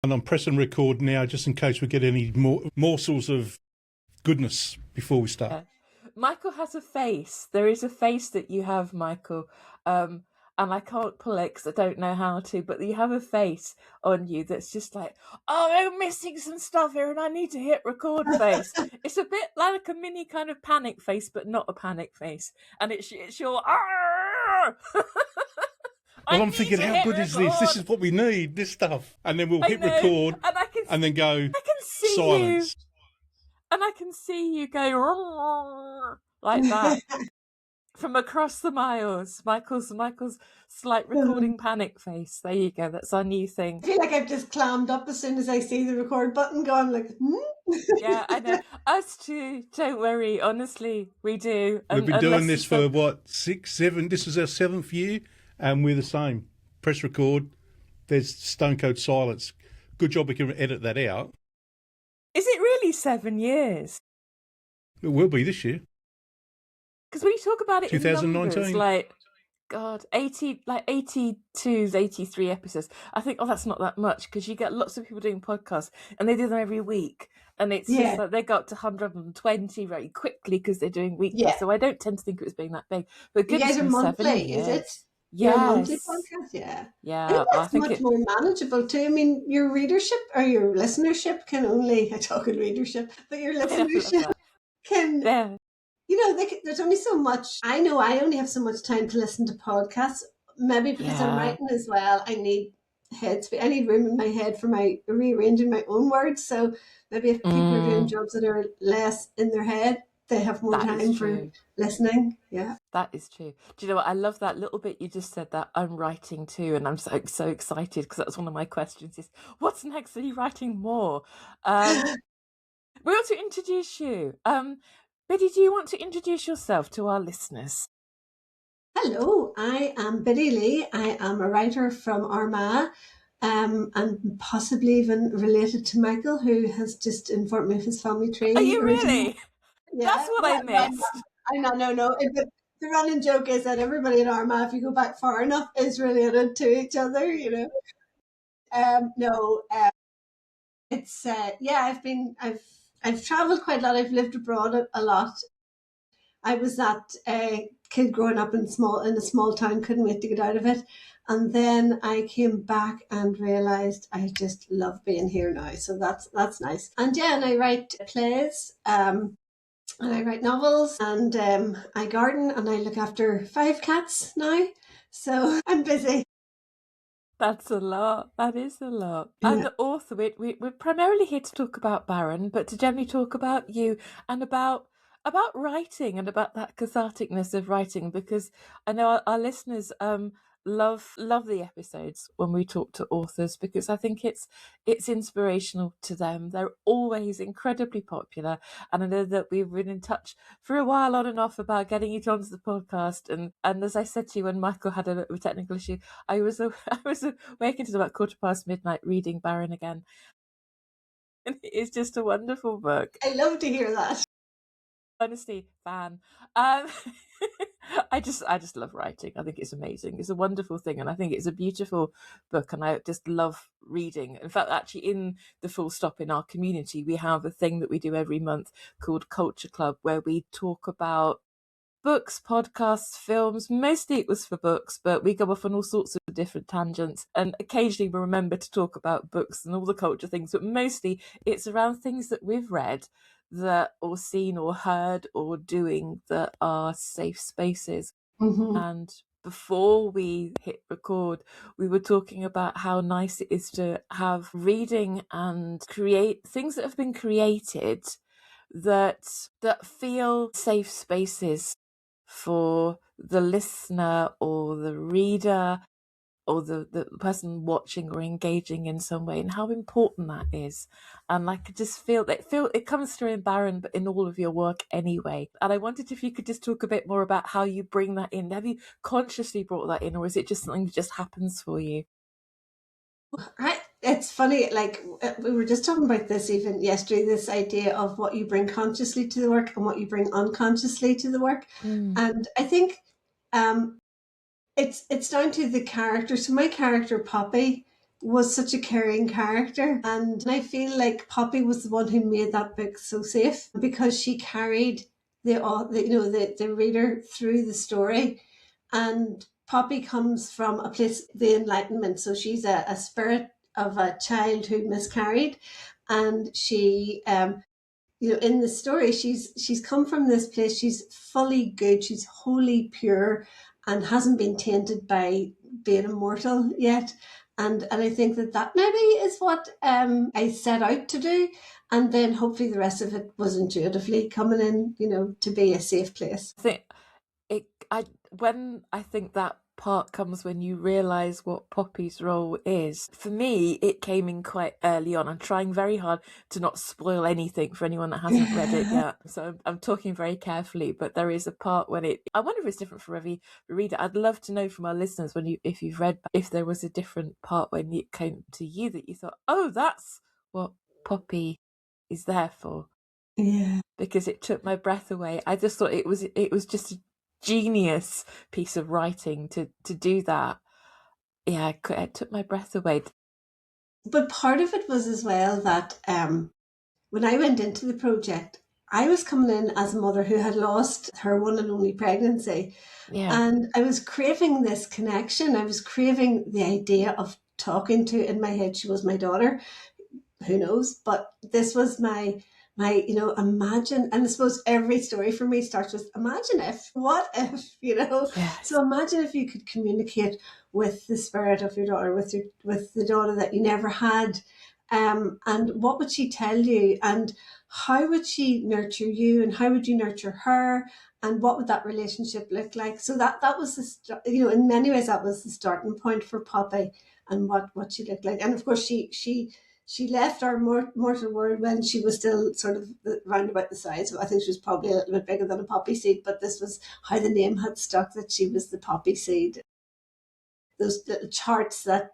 And I'm pressing record now just in case we get any more morsels of goodness before we start. Yeah. Michael has a face. There is a face that you have, Michael. And I can't pull it because I don't know how to, but you have a face on you that's just like, oh, I'm missing some stuff here and I need to hit record face. It's a bit like a mini kind of panic face, but not a panic face. And it's your... Well, I'm thinking, how good is this? This is what we need, this stuff. And then we'll hit record and then go silence. And I can see you go like that from across the miles. Michael's slight recording panic face. There you go. That's our new thing. I feel like I've just clammed up as soon as I see the record button go. I'm like, Yeah, I know. Us too. Don't worry. Honestly, we do. We've been doing this for what, 6, 7? This is our 7th year, and we're the same. Press record. There's stone cold silence. Good job we can edit that out. Is it really 7 years? It will be this year. Because when you talk about it 2019. in numbers, like, God, 82, 83 episodes. I think, that's not that much because you get lots of people doing podcasts and they do them every week. And it's just like they go up to 120 very quickly because they're doing weekly. Yeah. So I don't tend to think of it as being that big. But goodness, you guys are monthly, is it? Yes. Your monthly podcast, yeah. I think that's much more manageable too. I mean, your readership or your listenership can only, I talk in readership, but your listenership can, there's only so much. I know I only have so much time to listen to podcasts, maybe because I'm writing as well. I need headspace. I need room in my head for my rearranging my own words. So maybe if people are doing jobs that are less in their head, they have more time for listening. Yeah, that is true. Do you know what? I love that little bit you just said that I'm writing too, and I'm so excited because that's one of my questions is what's next? Are you writing more? We want to introduce you. Byddi, do you want to introduce yourself to our listeners? Hello, I am Byddi Lee. I am a writer from Armagh, and possibly even related to Michael, who has just informed me of his family tree. Are you really? Yeah, that's what I missed. No. The running joke is that everybody in Armagh, if you go back far enough, is related to each other. It's I've travelled quite a lot. I've lived abroad a lot. I was that kid growing up in a small town, couldn't wait to get out of it. And then I came back and realised I just love being here now. So that's nice. And and I write plays, and I write novels, and I garden, and I look after 5 cats now. So I'm busy. That's a lot. That is a lot. Yeah. And the author, we're primarily here to talk about Barren, but to generally talk about you and about writing and about that catharticness of writing, because I know our listeners love the episodes when we talk to authors, because I think it's inspirational to them. They're always incredibly popular, and I know that we've been in touch for a while on and off about getting you onto the podcast, and as I said to you when Michael had a technical issue, I was awake until about midnight reading Barren again, and it's just a wonderful book. I love to hear that. Honestly, fan. I just love writing. I think it's amazing. It's a wonderful thing, and I think it's a beautiful book, and I just love reading. In fact, actually, in the Full Stop in our community, we have a thing that we do every month called Culture Club, where we talk about books, podcasts, films. Mostly it was for books, but we go off on all sorts of different tangents, and occasionally we remember to talk about books and all the culture things, but mostly it's around things that we've read, that or seen or heard or doing that are safe spaces. Mm-hmm. And before we hit record, we were talking about how nice it is to have reading and create things that have been created that feel safe spaces for the listener or the reader or the person watching or engaging in some way, and how important that is. And I could just feel it comes through in Barren, but in all of your work anyway. And I wondered if you could just talk a bit more about how you bring that in. Have you consciously brought that in, or is it just something that just happens for you? It's funny, like we were just talking about this even yesterday, this idea of what you bring consciously to the work and what you bring unconsciously to the work. And I think it's down to the character. So my character, Poppy, was such a caring character. And I feel like Poppy was the one who made that book so safe, because she carried the reader through the story. And Poppy comes from a place, the Enlightenment. So she's a spirit of a child who miscarried. And she, in the story, she's come from this place. She's fully good. She's wholly pure and hasn't been tainted by being immortal yet. And I think that maybe is what I set out to do. And then hopefully the rest of it was intuitively coming in, to be a safe place. When I think that part comes when you realise what Poppy's role is. For me, it came in quite early on. I'm trying very hard to not spoil anything for anyone that hasn't read it yet. So I'm talking very carefully, but there is a part when I wonder if it's different for every reader. I'd love to know from our listeners if you've read, if there was a different part when it came to you that you thought, oh, that's what Poppy is there for. Yeah. Because it took my breath away. I just thought it was just a genius piece of writing to do that. Yeah, it took my breath away. But part of it was as well that when I went into the project, I was coming in as a mother who had lost her one and only pregnancy. Yeah. And I was craving this connection. I was craving the idea of talking to, in my head, she was my daughter. Who knows? But this was my imagine. And I suppose every story for me starts with imagine if, what if, Yes. So imagine if you could communicate with the spirit of your daughter, with the daughter that you never had. And what would she tell you? And how would she nurture you? And how would you nurture her? And what would that relationship look like? So that was in many ways, that was the starting point for Poppy and what she looked like. And of course, she left our mortal world when she was still sort of round about the size. I think she was probably a little bit bigger than a poppy seed, but this was how the name had stuck, that she was the poppy seed. Those little charts that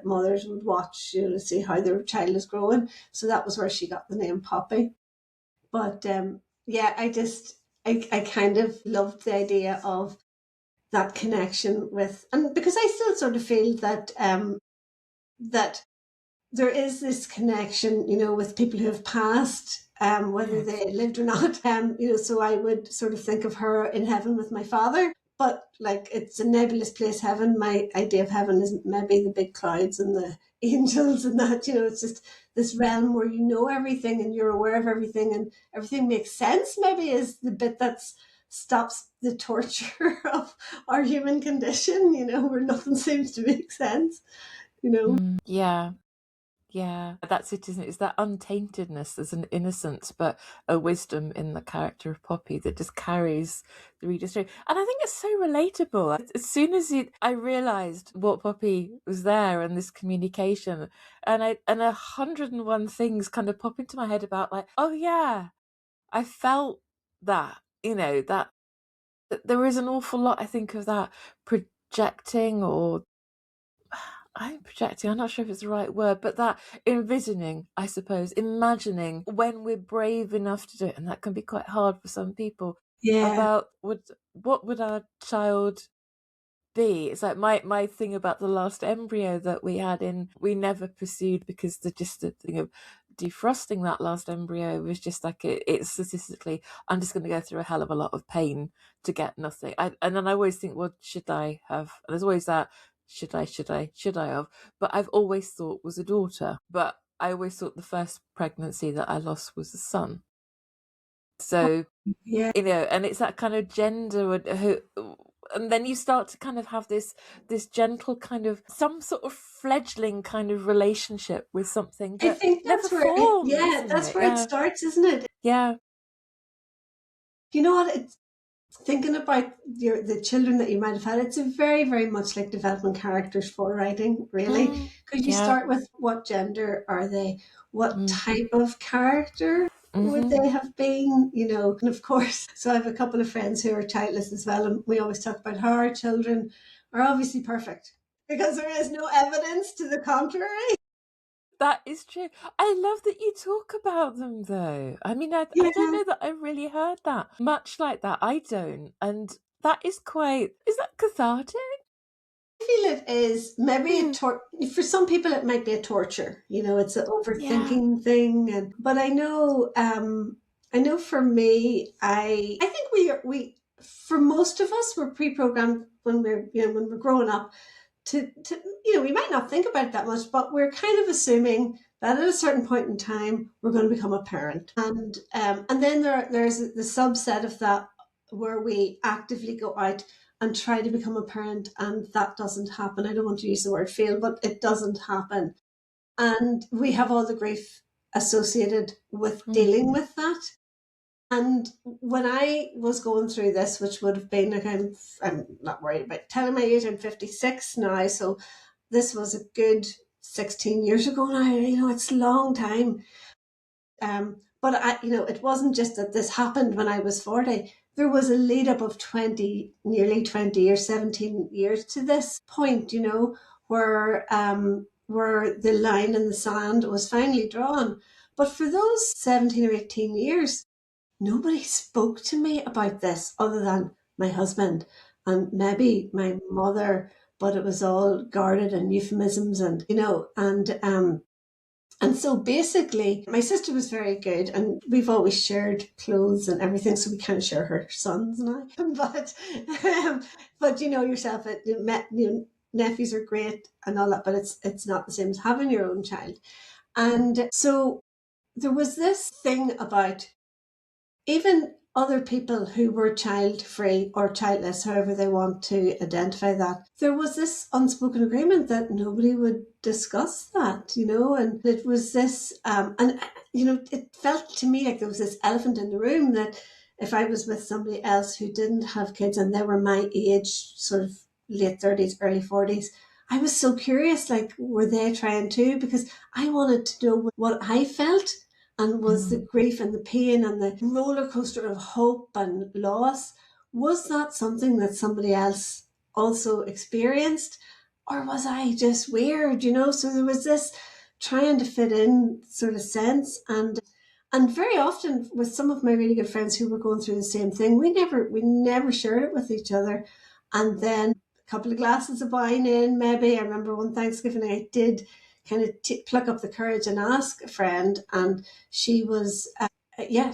mothers would watch, to see how their child is growing. So that was where she got the name Poppy. But I kind of loved the idea of that connection with, and because I still sort of feel that that there is this connection, with people who have passed, whether they lived or not. So I would sort of think of her in heaven with my father, but like it's a nebulous place, heaven. My idea of heaven is maybe the big clouds and the angels and that, it's just this realm where you know everything and you're aware of everything and everything makes sense, maybe is the bit that stops the torture of our human condition, where nothing seems to make sense, Yeah, that's it, isn't it? It's that untaintedness. There's an innocence, but a wisdom in the character of Poppy that just carries the reader through. And I think it's so relatable. As soon as I realised what Poppy was there and this communication, and 101 things kind of pop into my head about like, oh yeah, I felt that, that there is an awful lot, I think, of that projecting or I'm projecting, I'm not sure if it's the right word, but that envisioning, I suppose, imagining when we're brave enough to do it, and that can be quite hard for some people, about what would our child be. It's like my thing about the last embryo that we had we never pursued because the thing of defrosting that last embryo was just like it's statistically, I'm just going to go through a hell of a lot of pain to get nothing. And then I always think, well, should I have? And there's always that, should I have? But I've always thought was a daughter. But I always thought the first pregnancy that I lost was a son. So, and it's that kind of gender and then you start to kind of have this gentle kind of some sort of fledgling kind of relationship with something that I think that's never formed, that's where it starts, isn't it? Yeah. You know what? It's thinking about the children that you might have had. It's a very, very much like development characters for writing, really, because you start with what gender are they, what type of character would they have been, and of course, so I have a couple of friends who are childless as well, and we always talk about how our children are obviously perfect because there is no evidence to the contrary. That is true. I love that you talk about them, though. I mean, I don't know that I really heard that much like that. I don't. And that is that cathartic? feel it is maybe for some people it might be a torture. It's an overthinking thing, but I know for me, I think we for most of us we're pre-programmed when we're growing up to we might not think about it that much, but we're kind of assuming that at a certain point in time we're going to become a parent, and then there's the subset of that where we actively go out and try to become a parent, and that doesn't happen. I don't want to use the word fail, but it doesn't happen, and we have all the grief associated with dealing with that. And when I was going through this, which would have been, like, I'm not worried about telling my age, I'm 56 now, so this was a good 16 years ago now. It's a long time. But it wasn't just that this happened when I was 40. There was a lead up of nearly 20 years, 17 years to this point, where the line in the sand was finally drawn. But for those 17 or 18 years, nobody spoke to me about this other than my husband and maybe my mother, but it was all guarded and euphemisms and so basically my sister was very good, and we've always shared clothes and everything, so we can't share her sons now. But yourself, nephews are great and all that, but it's not the same as having your own child. And so there was this thing about even other people who were child-free or childless, however they want to identify that, there was this unspoken agreement that nobody would discuss that, and it was this, it felt to me like there was this elephant in the room, that if I was with somebody else who didn't have kids and they were my age, sort of late 30s, early 40s, I was so curious, like, were they trying to? Because I wanted to know what I felt, and was the grief and the pain and the roller coaster of hope and loss, was that something that somebody else also experienced? Or was I just weird, So there was this trying to fit in sort of sense. And very often with some of my really good friends who were going through the same thing, we never shared it with each other. And then a couple of glasses of wine in, maybe. I remember one Thanksgiving I did kind of pluck up the courage and ask a friend, and she was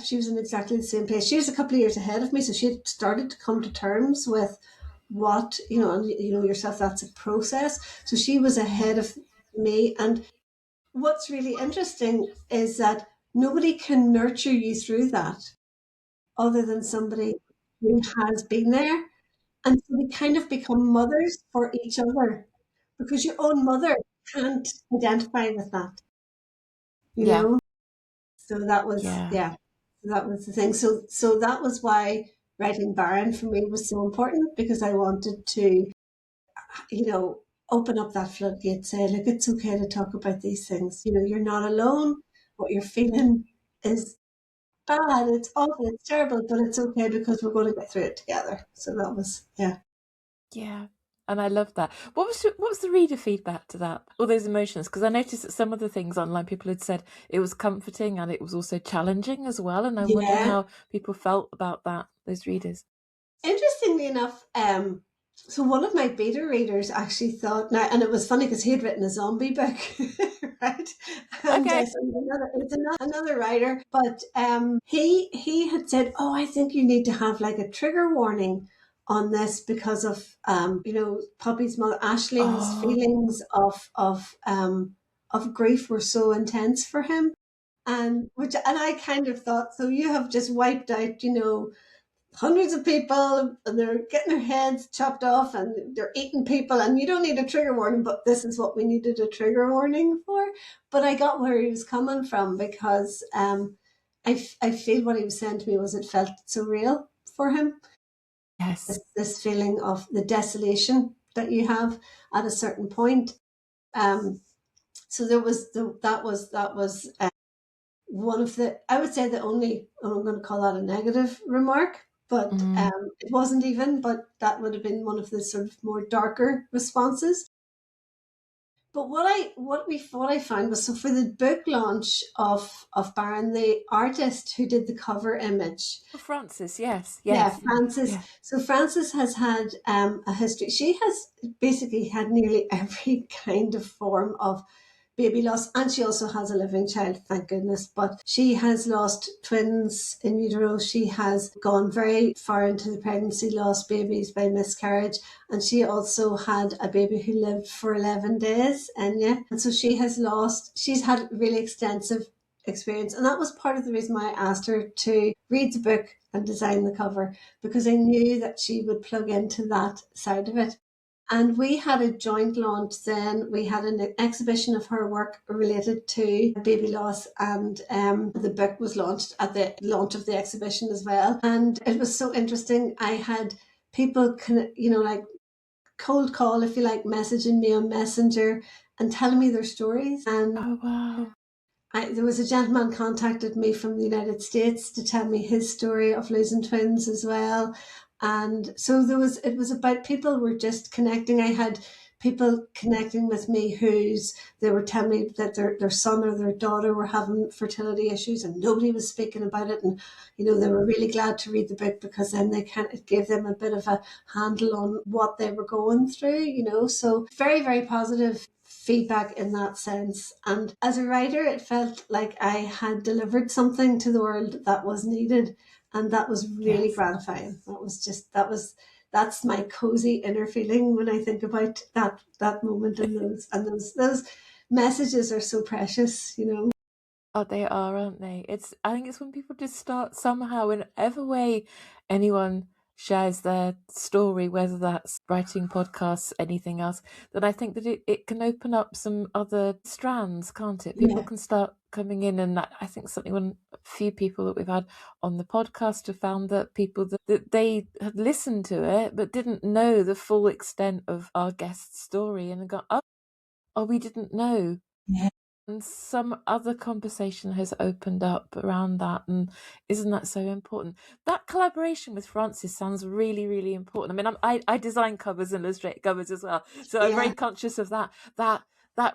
she was in exactly the same place. She was a couple of years ahead of me, so she had started to come to terms with what, and yourself, that's a process. So she was ahead of me. And what's really interesting is that nobody can nurture you through that other than somebody who has been there. And so we kind of become mothers for each other, because your own mother can't identify with that, Yeah. So that was, that was the thing. So that was why writing Barren for me was so important, because I wanted to, open up that floodgate, say, look, it's okay to talk about these things. You're not alone. What you're feeling is bad. It's awful. It's terrible, but it's okay, because we're going to get through it together. So that was, Yeah. And I love that. What was the reader feedback to that? All those emotions? Because I noticed that some of the things online, people had said it was comforting and it was also challenging as well. And I'm wondering how people felt about that, those readers. Interestingly enough, so one of my beta readers actually thought, now, and it was funny because he had written a zombie book, right? And Okay. it's another writer, but he had said, oh, I think you need to have like a trigger warning on this, because of Poppy's mother Aisling's feelings of grief were so intense for him, and I kind of thought, so you have just wiped out hundreds of people, and they're getting their heads chopped off and they're eating people, and you don't need a trigger warning, but this is what we needed a trigger warning for. But I got where he was coming from, because I feel what he was saying to me was it felt so real for him. Yes. This feeling of the desolation that you have at a certain point. So there was that was one of the, I would say the only, I'm going to call that a negative remark, but it wasn't even, but that would have been one of the sort of more darker responses. But what I found was, so for the book launch of Barren, the artist who did the cover image, Frances, yes, yeah, yes. Frances. Yeah. So Frances has had a history. She has basically had nearly every kind of form of baby loss, and she also has a living child, thank goodness. But she has lost twins in utero. She has gone very far into the pregnancy, lost babies by miscarriage, and she also had a baby who lived for 11 days, Enya. And so she's had really extensive experience, and that was part of the reason why I asked her to read the book and design the cover, because I knew that she would plug into that side of it. And we had a joint launch then. We had an exhibition of her work related to baby loss, and the book was launched at the launch of the exhibition as well. And it was so interesting. I had people, like cold call, if you like, messaging me on Messenger and telling me their stories. And Oh, wow. there was a gentleman contacted me from the United States to tell me his story of losing twins as well. And so it was about people were just connecting. I had people connecting with me they were telling me that their son or their daughter were having fertility issues and nobody was speaking about it. And, they were really glad to read the book, because then it gave them a bit of a handle on what they were going through, so very, very positive feedback in that sense. And as a writer, it felt like I had delivered something to the world that was needed, and that was really gratifying. That's my cozy inner feeling when I think about that moment, and those messages are so precious. Oh, they are, aren't they? I think it's when people just start somehow, in whatever way anyone shares their story, whether that's writing, podcasts, anything else, then I think that it can open up some other strands, can't it? People can start coming in, and I think certainly when a few people that we've had on the podcast have found that people that they had listened to it but didn't know the full extent of our guest's story, and gone, oh, we didn't know. Yeah. And some other conversation has opened up around that, and isn't that so important? That collaboration with Frances sounds really, really important. I mean, I design covers and illustrate covers as well, so I'm very conscious of that. That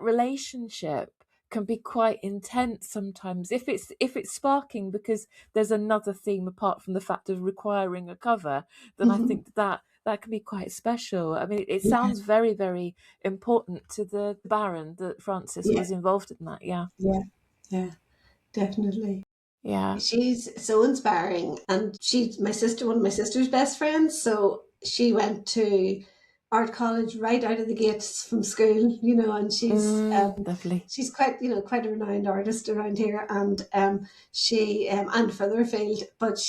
relationship can be quite intense sometimes if it's sparking because there's another theme apart from the fact of requiring a cover. Then I think that can be quite special. I mean, it sounds very, very important to the Barren that Frances was involved in that. Yeah, Definitely. yeah. She's so inspiring, and she's one of my sister's best friends. So she went to art college right out of the gates from school, and Lovely. she's quite a renowned artist around here, and she and further afield. But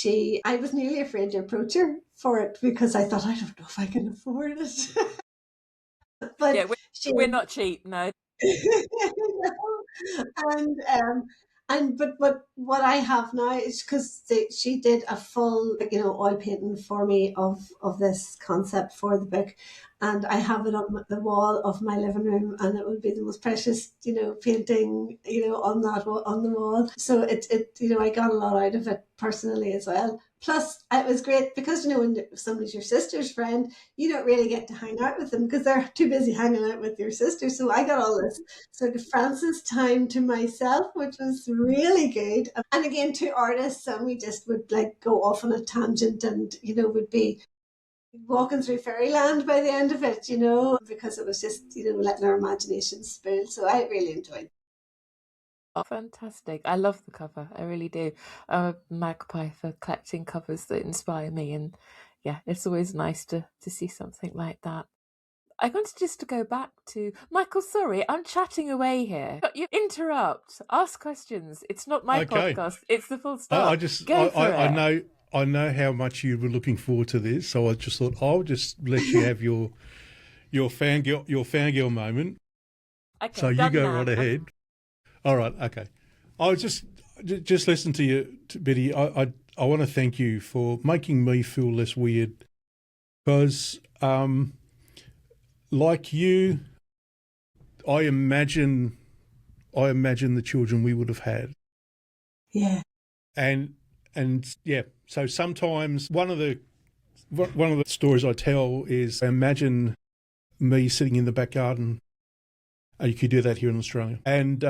I was nearly afraid to approach her for it because I thought, I don't know if I can afford it. But yeah, we're not cheap, no. But what I have now is because she did a full oil painting for me of this concept for the book, and I have it on the wall of my living room, and it would be the most precious painting on the wall. So it I got a lot out of it personally as well. Plus, it was great because when somebody's your sister's friend, you don't really get to hang out with them because they're too busy hanging out with your sister. So I got all this sort of Frances time to myself, which was really good. And again, two artists, and we just would go off on a tangent, and would be walking through fairyland by the end of it, because it was just letting our imaginations spool. So I really enjoyed it. Oh, fantastic. I love the cover. I really do. I'm a magpie for collecting covers that inspire me. And yeah, it's always nice to see something like that. I wanted just to go back to Michael. Sorry, I'm chatting away here. But you interrupt, ask questions. It's not my podcast. It's the full stop. I know how much you were looking forward to this, so I just thought I'll just let you have your fangirl moment. Okay, so you go right ahead. All right, okay. I was just listen to you, Byddi. I want to thank you for making me feel less weird, because like you, I imagine the children we would have had. Yeah. And yeah, so sometimes one of the stories I tell is, imagine me sitting in the back garden You could do that here in Australia. And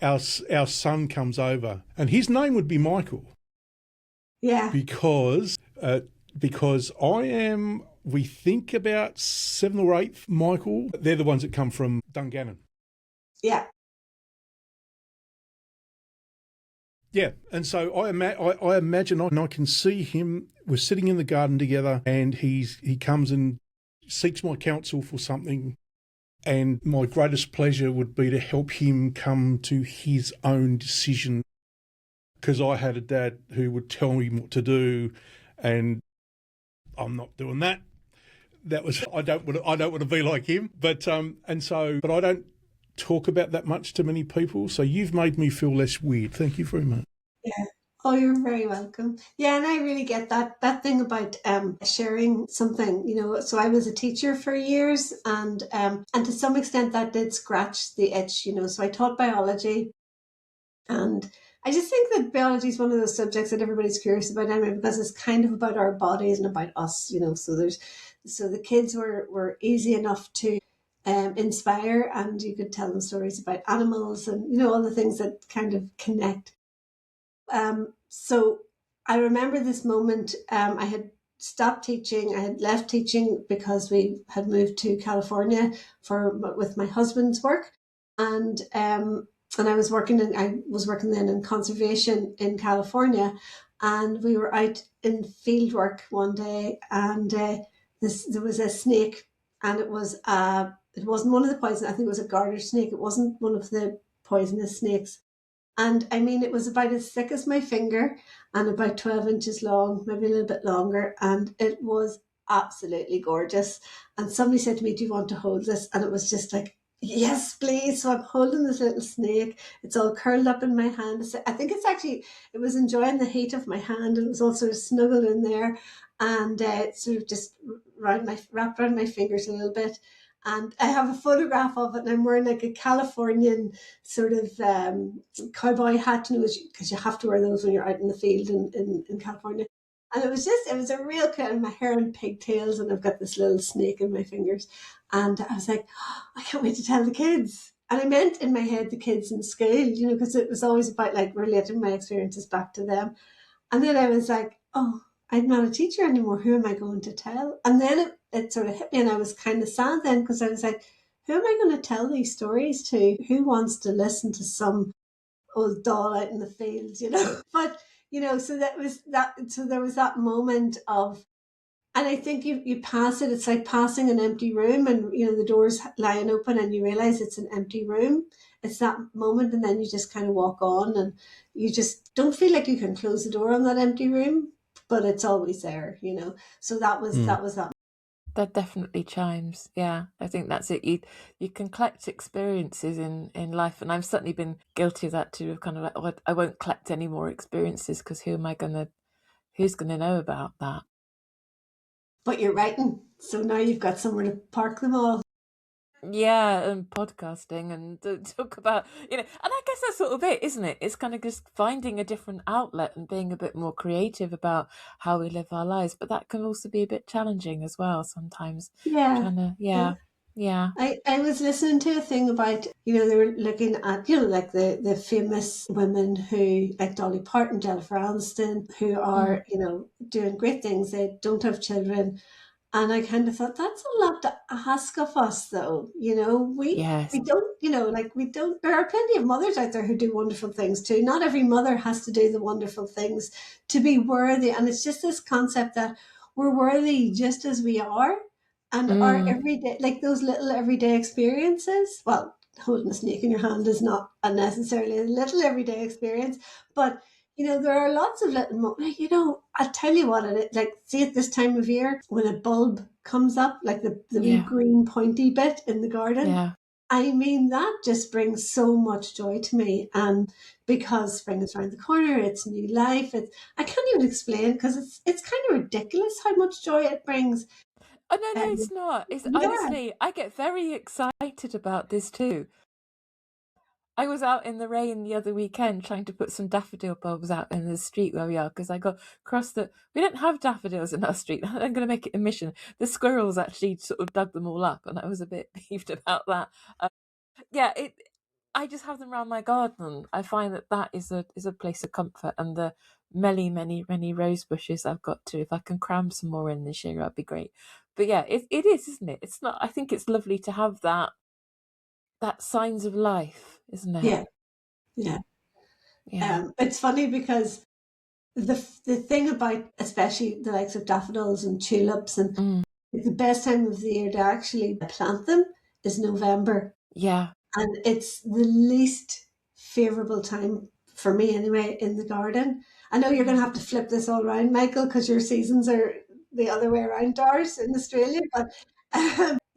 our son comes over, and his name would be Michael. Yeah. Because I am, we think about 7th or 8th Michael. They're the ones that come from Dungannon. Yeah. Yeah, and so I imagine, and I can see him. We're sitting in the garden together, and he comes and seeks my counsel for something, and my greatest pleasure would be to help him come to his own decision, because I had a dad who would tell me what to do, and I'm not doing that. That was I don't want to be like him, but I don't talk about that much to many people. So you've made me feel less weird. Thank you very much. Yeah. Oh, you're very welcome. Yeah, and I really get that thing about sharing something, you know. So I was a teacher for years, and to some extent that did scratch the itch, you know. So I taught biology, and I just think that biology is one of those subjects that everybody's curious about anyway, because it's kind of about our bodies and about us, you know. So the kids were easy enough to inspire, and you could tell them stories about animals and, you know, all the things that kind of connect. So I remember this moment. I had stopped teaching. I had left teaching because we had moved to California with my husband's work, and I was working then in conservation in California, and we were out in field work one day, and there was a snake, and it wasn't one of the poison. I think it was a garter snake. It wasn't one of the poisonous snakes. And I mean, it was about as thick as my finger and about 12 inches long, maybe a little bit longer. And it was absolutely gorgeous. And somebody said to me, "Do you want to hold this?" And it was just like, "Yes, please." So I'm holding this little snake. It's all curled up in my hand. I think it was enjoying the heat of my hand, and it was all sort of snuggled in there, and sort of just wrapped around my fingers a little bit. And I have a photograph of it, and I'm wearing like a Californian sort of cowboy hat, you know, because you have to wear those when you're out in the field in California. And it was a real kind of my hair in pigtails, and I've got this little snake in my fingers. And I was like, "Oh, I can't wait to tell the kids." And I meant in my head the kids in school, you know, because it was always about like relating my experiences back to them. And then I was like, "Oh, I'm not a teacher anymore. Who am I going to tell?" And then it sort of hit me, and I was kind of sad then, because I was like, who am I going to tell these stories to? Who wants to listen to some old doll out in the fields, you know? But, you know, so there was that moment of, and I think you pass it, it's like passing an empty room, and, you know, the door's lying open and you realize it's an empty room. It's that moment, and then you just kind of walk on, and you just don't feel like you can close the door on that empty room, but it's always there, you know. So that was that. That definitely chimes. Yeah, I think that's it. You can collect experiences in life, and I've certainly been guilty of that too. Of kind of like, oh, I won't collect any more experiences because who's gonna know about that? But you're writing, so now you've got somewhere to park them all. Yeah, and podcasting and talk about, you know, and I guess that's sort of it, isn't it? It's kind of just finding a different outlet and being a bit more creative about how we live our lives. But that can also be a bit challenging as well sometimes. Yeah. Yeah. I was listening to a thing about, you know, they were looking at, you know, like the famous women who, like Dolly Parton, Jennifer Aniston, who are, you know, doing great things. They don't have children. And I kind of thought, that's a lot to ask of us, though. You know, we don't, you know, like we don't, there are plenty of mothers out there who do wonderful things too. Not every mother has to do the wonderful things to be worthy. And it's just this concept that we're worthy just as we are. And our everyday, like those little everyday experiences, well, holding a snake in your hand is not necessarily a little everyday experience, but you know, there are lots of little, you know, I'll tell you what it is. Like, see at this time of year, when a bulb comes up, like the wee green pointy bit in the garden. Yeah. I mean, that just brings so much joy to me. And because spring is around the corner, it's new life. I can't even explain, because it's kind of ridiculous how much joy it brings. Oh, no, it's not. It's honestly, I get very excited about this too. I was out in the rain the other weekend trying to put some daffodil bulbs out in the street where we are, because I got across we don't have daffodils in our street. I'm going to make it a mission. The squirrels actually sort of dug them all up, and I was a bit peeved about that. Yeah, I just have them around my garden. I find that is a place of comfort, and the many rose bushes I've got too. If I can cram some more in this year, that'd be great. But yeah, it is, isn't it? It's not. I think it's lovely to have that signs of life, isn't it? Yeah, yeah. It's funny because the thing about especially the likes of daffodils and tulips, and the best time of the year to actually plant them is November. Yeah. And it's the least favourable time for me anyway in the garden. I know you're going to have to flip this all around, Michael, because your seasons are the other way around to ours in Australia. But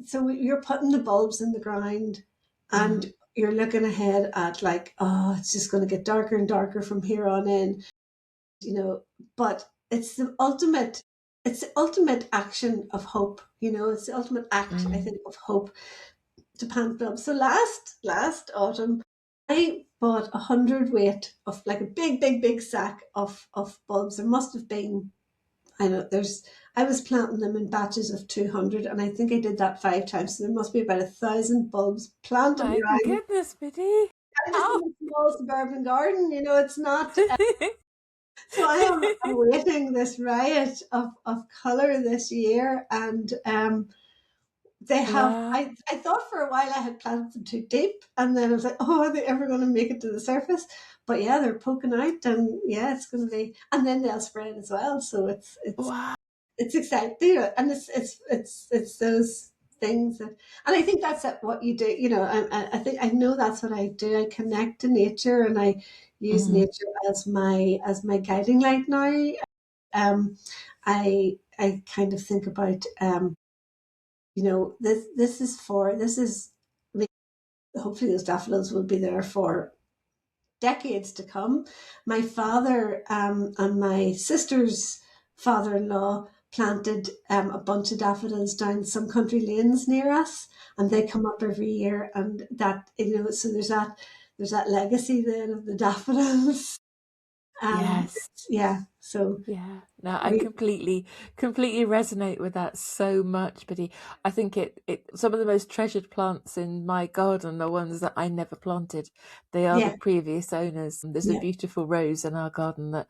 so you're putting the bulbs in the ground, and you're looking ahead at like, oh, it's just going to get darker and darker from here on in, you know. But it's the ultimate action of hope, you know. It's the ultimate act, I think, of hope to plant bulbs. So last autumn, I bought 100 weight of like a big sack of bulbs. There must have been, I was planting them in batches of 200, and I think I did that 5 times. So there must be about 1,000 bulbs planted My around. goodness, Byddi. I'm just in a small suburban garden, you know. It's not. So I am awaiting this riot of colour this year, and they have. Wow. I thought for a while I had planted them too deep, and then I was like, oh, are they ever going to make it to the surface? But yeah, they're poking out, and yeah, it's going to be, and then they'll spread as well. So Wow. it's exciting, and it's those things that, and I think that's what you do. You know, I think I know that's what I do. I connect to nature, and I use nature as my guiding light now. I kind of think about you know, this is hopefully those daffodils will be there for decades to come. My father and my sister's father-in-law planted a bunch of daffodils down some country lanes near us, and they come up every year. And that, you know, so there's that legacy then of the daffodils. Yes. Yeah. So yeah. No, I completely resonate with that so much, Byddi. I think it some of the most treasured plants in my garden are ones that I never planted. They are the previous owners. There's a beautiful rose in our garden that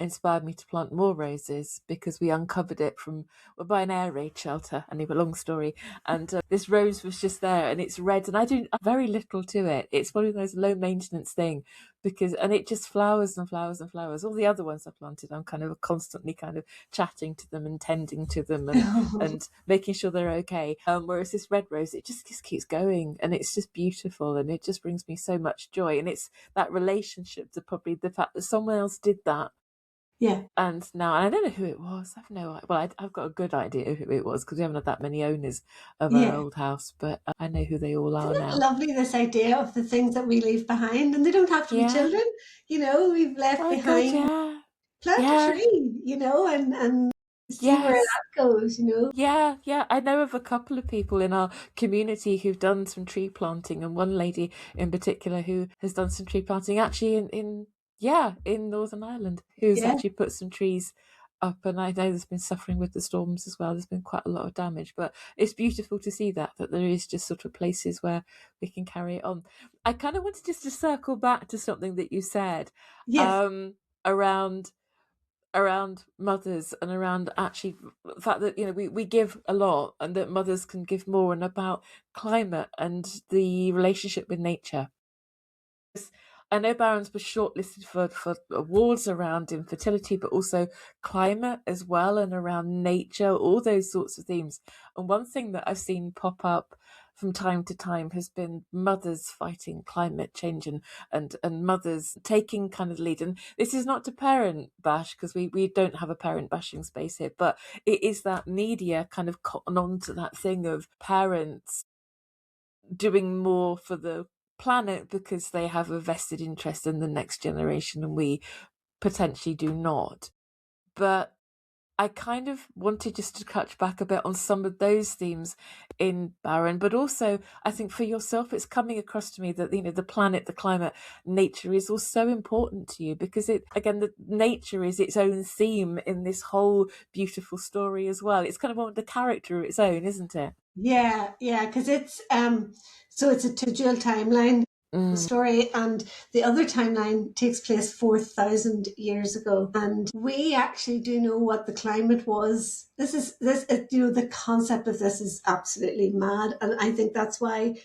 inspired me to plant more roses, because we uncovered it we're by an air raid shelter, anyway, long story, and this rose was just there, and it's red, and I do very little to it. It's one of those low maintenance thing, and it just flowers and flowers and flowers. All the other ones I planted, I'm kind of constantly kind of chatting to them and tending to them and making sure they're okay, whereas this red rose, it just keeps going, and it's just beautiful, and it just brings me so much joy. And it's that relationship to probably the fact that someone else did that. Yeah. And now, and I don't know who it was. I've got a good idea who it was, because we haven't had that many owners of our old house, but I know who they all are now. Lovely, this idea of the things that we leave behind, and they don't have to be children. You know, we've left behind. Plant a tree, you know, and see where that goes. You know. Yeah. I know of a couple of people in our community who've done some tree planting, and one lady in particular who has done some tree planting actually in Northern Ireland, who's actually put some trees up. And I know there's been suffering with the storms as well. There's been quite a lot of damage, but it's beautiful to see that there is just sort of places where we can carry it on. I kind of wanted just to circle back to something that you said around mothers, and around actually the fact that, you know, we give a lot, and that mothers can give more, and about climate and the relationship with nature. I know Barron's was shortlisted for awards around infertility, but also climate as well, and around nature, all those sorts of themes. And one thing that I've seen pop up from time to time has been mothers fighting climate change, and mothers taking kind of lead. And this is not to parent bash, because we don't have a parent bashing space here, but it is that media kind of cotton on to that thing of parents doing more for the planet because they have a vested interest in the next generation, and we potentially do not. But I kind of wanted just to touch back a bit on some of those themes in Barren, but also I think for yourself, it's coming across to me that, you know, the planet, the climate, nature is also important to you, because it, again, the nature is its own theme in this whole beautiful story as well. It's kind of the character of its own, isn't it? Yeah, because it's so it's a dual timeline story, and the other timeline takes place 4,000 years ago, and we actually do know what the climate was. The concept of this is absolutely mad, and I think that's why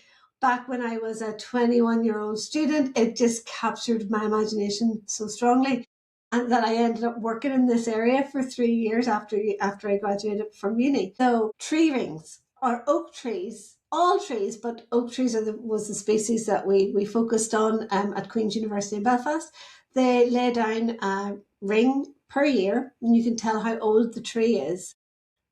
back when I was a 21-year-old student, it just captured my imagination so strongly, and that I ended up working in this area for 3 years after I graduated from uni. So tree rings are oak trees, all trees, but oak trees was the species that we focused on at Queen's University in Belfast. They lay down a ring per year, and you can tell how old the tree is.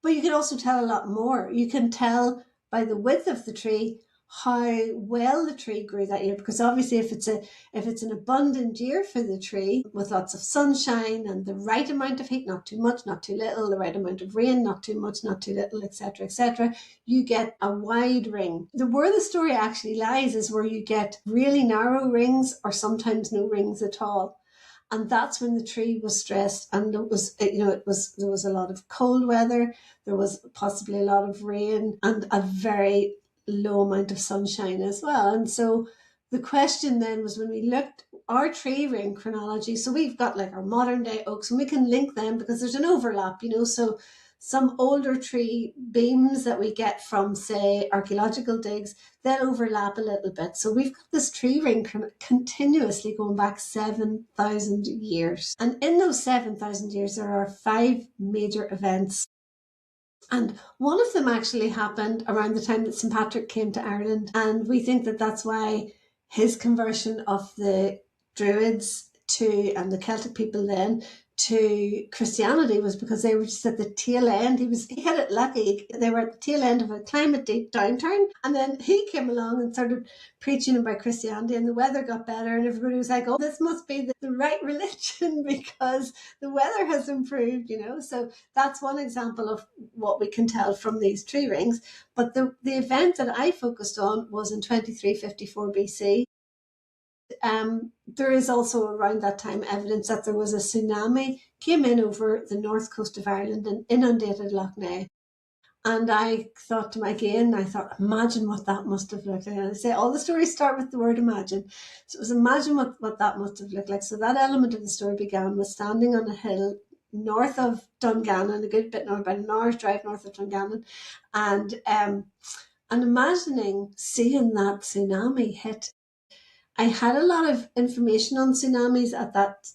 But you can also tell a lot more. You can tell by the width of the tree how well the tree grew that year, because obviously if it's an abundant year for the tree with lots of sunshine and the right amount of heat, not too much, not too little, the right amount of rain, not too much, not too little, etc., you get a wide ring. Where the story actually lies is where you get really narrow rings or sometimes no rings at all. And that's when the tree was stressed, and there was a lot of cold weather, there was possibly a lot of rain, and a very low amount of sunshine as well. And so the question then was, when we looked our tree ring chronology, so we've got like our modern day oaks, and we can link them because there's an overlap, so some older tree beams that we get from, say, archaeological digs, they'll overlap a little bit. So we've got this tree ring continuously going back 7,000 years. And in those 7,000 years, there are 5 major events. And one of them actually happened around the time that St. Patrick came to Ireland. And we think that that's why his conversion of the Druids and the Celtic people then to Christianity was because they were just at the tail end. He had it lucky. They were at the tail end of a climate downturn, and then he came along and started preaching about Christianity, and the weather got better, and everybody was like, oh, this must be the right religion because the weather has improved, So that's one example of what we can tell from these tree rings. But the event that I focused on was in 2354 BC. There is also around that time evidence that there was a tsunami came in over the north coast of Ireland and inundated Lough Neagh. And I thought, imagine what that must have looked like. And I say all the stories start with the word imagine. So it was imagine what that must have looked like. So that element of the story began with standing on a hill north of Dungannon, a good bit north, about an hour's drive north of Dungannon, and imagining seeing that tsunami hit. I had a lot of information on tsunamis at that,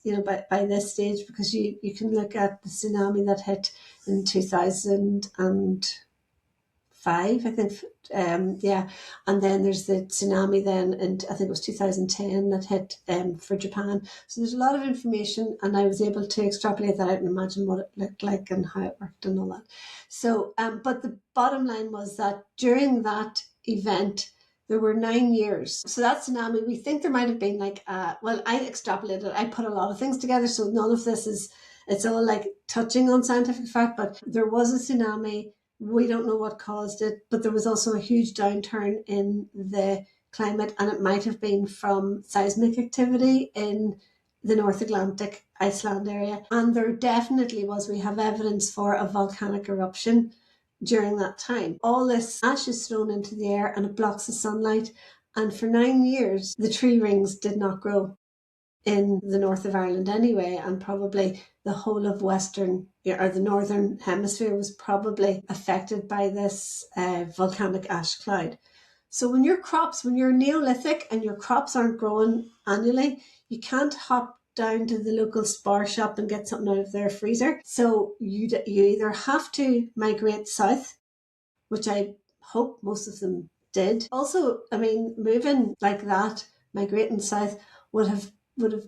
by this stage, because you can look at the tsunami that hit in 2005, I think, and then there's the tsunami then, and I think it was 2010 that hit for Japan. So there's a lot of information, and I was able to extrapolate that out and imagine what it looked like and how it worked and all that. So, but the bottom line was that during that event, there were 9 years. So that tsunami, we think there might have been I extrapolated, I put a lot of things together. So none of this it's all like touching on scientific fact, but there was a tsunami. We don't know what caused it, but there was also a huge downturn in the climate, and it might have been from seismic activity in the North Atlantic, Iceland area. And there definitely was, we have evidence for a volcanic eruption during that time. All this ash is thrown into the air and it blocks the sunlight. And for 9 years, the tree rings did not grow in the north of Ireland anyway. And probably the whole of the northern hemisphere was probably affected by this volcanic ash cloud. So when you're Neolithic and your crops aren't growing annually, you can't hop down to the local spar shop and get something out of their freezer. So you either have to migrate south, which I hope most of them did. Also, moving like that, migrating south would have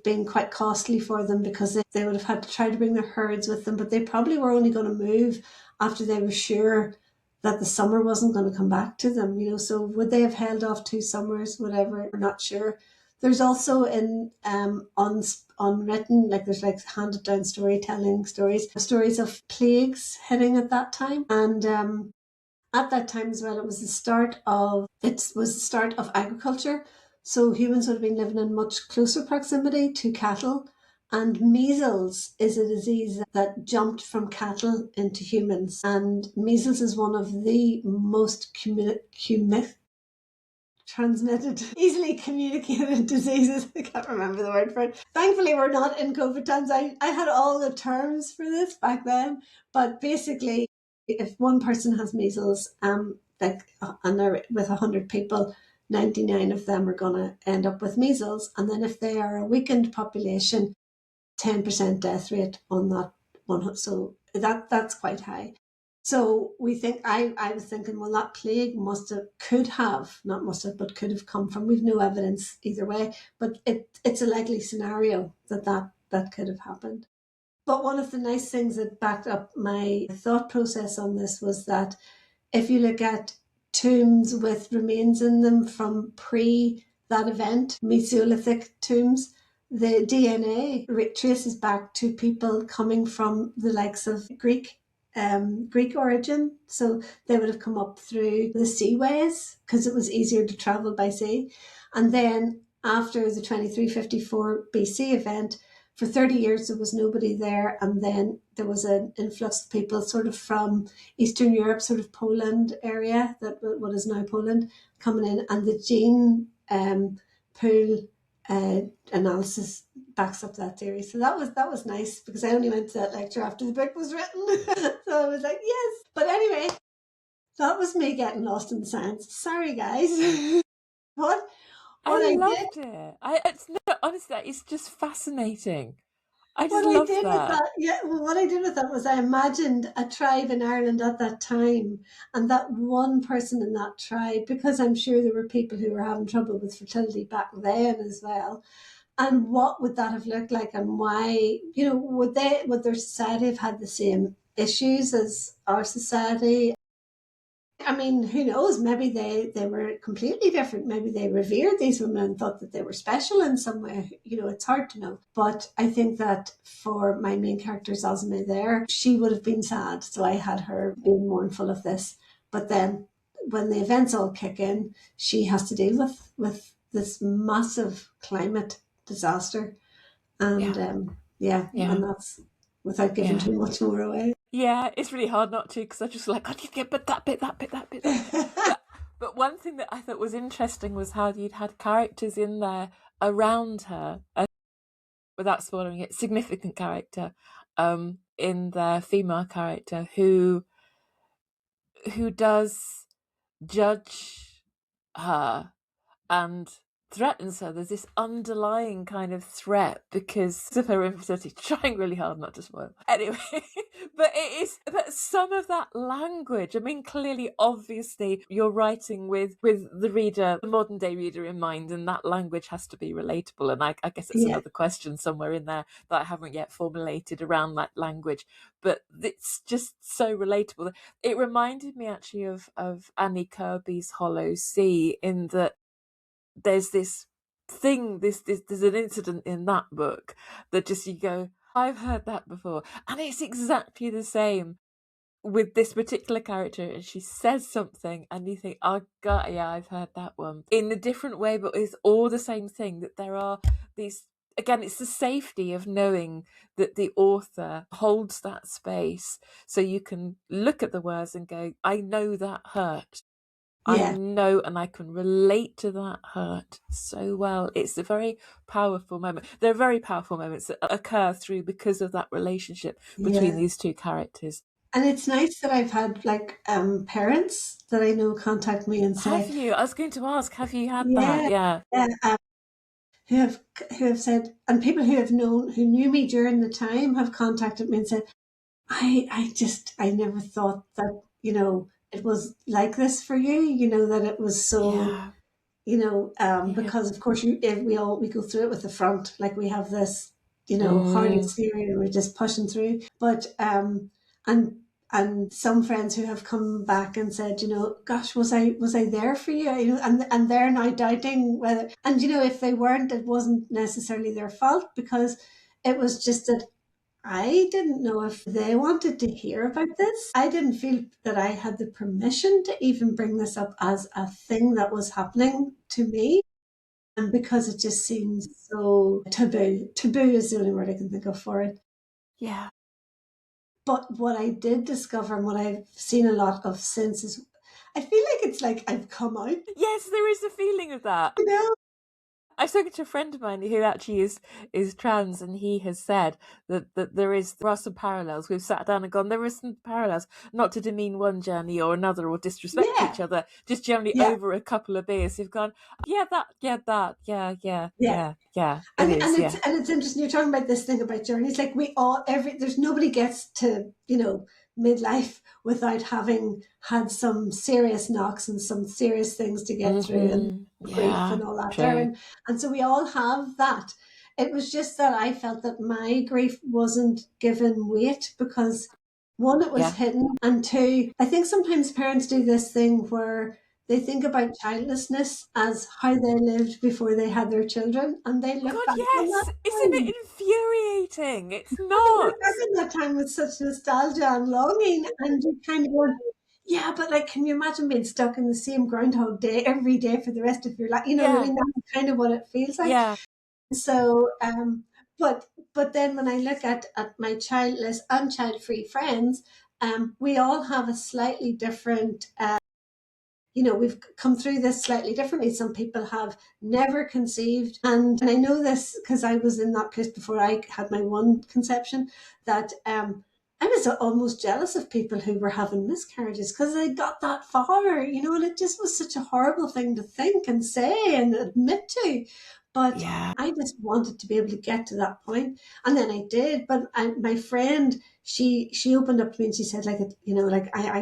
been quite costly for them, because they would have had to try to bring their herds with them, but they probably were only going to move after they were sure that the summer wasn't going to come back to them, So would they have held off 2 summers, whatever? We're not sure. There's also in unwritten, like there's like handed down storytelling stories of plagues hitting at that time. And at that time as well, it was the start of agriculture. So humans would have been living in much closer proximity to cattle. And measles is a disease that jumped from cattle into humans. And measles is one of the most transmitted, easily communicated diseases. I can't remember the word for it. Thankfully, we're not in COVID times. I had all the terms for this back then, but basically, if one person has measles, and they're with 100 people, 99 of them are going to end up with measles. And then if they are a weakened population, 10% death rate on that one. So that's quite high. So we think, I was thinking, well, that plague could have come from, we've no evidence either way, but it's a likely scenario that could have happened. But one of the nice things that backed up my thought process on this was that if you look at tombs with remains in them from pre that event, Mesolithic tombs, the DNA traces back to people coming from the likes of Greek origin. So they would have come up through the seaways because it was easier to travel by sea. And then after the 2354 BC event, for 30 years there was nobody there, and then there was an influx of people sort of from Eastern Europe, sort of Poland area, that what is now Poland, coming in, and the gene pool analysis backs up that theory. So that was nice, because I only went to that lecture after the book was written. So I was like, yes. But anyway, that was me getting lost in the science. Sorry, guys. what I I loved did, it. Honestly, it's just fascinating. I just what I love did with that. that, yeah, well, what I did with that was I imagined a tribe in Ireland at that time, and that one person in that tribe, because I'm sure there were people who were having trouble with fertility back then as well. And what would that have looked like, and why, would their society have had the same issues as our society? I mean, who knows? Maybe they were completely different. Maybe they revered these women and thought that they were special in some way. It's hard to know. But I think that for my main character, Zazime there, she would have been sad. So I had her being mournful of this. But then when the events all kick in, she has to deal with this massive climate disaster. And and that's without giving too much more away. Yeah, it's really hard not to, because I just like, I need to get but that bit. But one thing that I thought was interesting was how you'd had characters in there around her, without spoiling it, significant character, in the female character who does judge her and threatens her. There's this underlying kind of threat because of her infertility. Trying really hard not to spoil. Anyway, but some of that language, I mean, clearly, obviously, you're writing with the reader, the modern day reader in mind, and that language has to be relatable. And I guess it's another question somewhere in there that I haven't yet formulated around that language, but it's just so relatable. It reminded me actually of Annie Kirby's Hollow Sea, in that there's this thing, there's an incident in that book that just you go, I've heard that before. And it's exactly the same with this particular character, and she says something and you think, oh god, yeah, I've heard that one, in a different way, but it's all the same thing, that there are these, again, it's the safety of knowing that the author holds that space, so you can look at the words and go, I know that hurt. I know, and I can relate to that hurt so well. It's a very powerful moment. There are very powerful moments that occur through because of that relationship between these two characters. And it's nice that I've had parents that I know contact me and say, have you? I was going to ask, have you had that? Yeah. Who have said, and people who knew me during the time have contacted me and said, I never thought that, it was like this for you, that it was so, because of course we go through it with the front, like we have this, hard exterior and we're just pushing through. But, and and some friends who have come back and said, gosh, was I there for you? And they're now doubting whether, and if they weren't, it wasn't necessarily their fault, because it was just that I didn't know if they wanted to hear about this. I didn't feel that I had the permission to even bring this up as a thing that was happening to me. And because it just seems so taboo. Taboo is the only word I can think of for it. Yeah. But what I did discover, and what I've seen a lot of since, is I feel like it's like I've come out. Yes, there is a feeling of that. I've spoken to a friend of mine who actually is trans, and he has said that there are some parallels. We've sat down and gone, there are some parallels, not to demean one journey or another or disrespect each other, just generally over a couple of beers. We've gone, yeah. It is. And it's interesting. You're talking about this thing about journeys. Like there's nobody gets to midlife without having had some serious knocks and some serious things to get through, and grief and all that. And so we all have that. It was just that I felt that my grief wasn't given weight, because one, it was hidden, and two, I think sometimes parents do this thing where they think about childlessness as how they lived before they had their children, and they look back on that time. Isn't it infuriating? It's not. They look back on that time with such nostalgia and longing, and you kind of go, yeah, but like, can you imagine being stuck in the same Groundhog Day every day for the rest of your life? I mean, that's kind of what it feels like. Yeah. So, but then when I look at my childless and child-free friends, we all have a slightly different. We've come through this slightly differently. Some people have never conceived. And I know this because I was in that place before I had my one conception, that I was almost jealous of people who were having miscarriages because they got that far, and it just was such a horrible thing to think and say and admit to. But I just wanted to be able to get to that point. And then I did. But my friend, she opened up to me and she said, I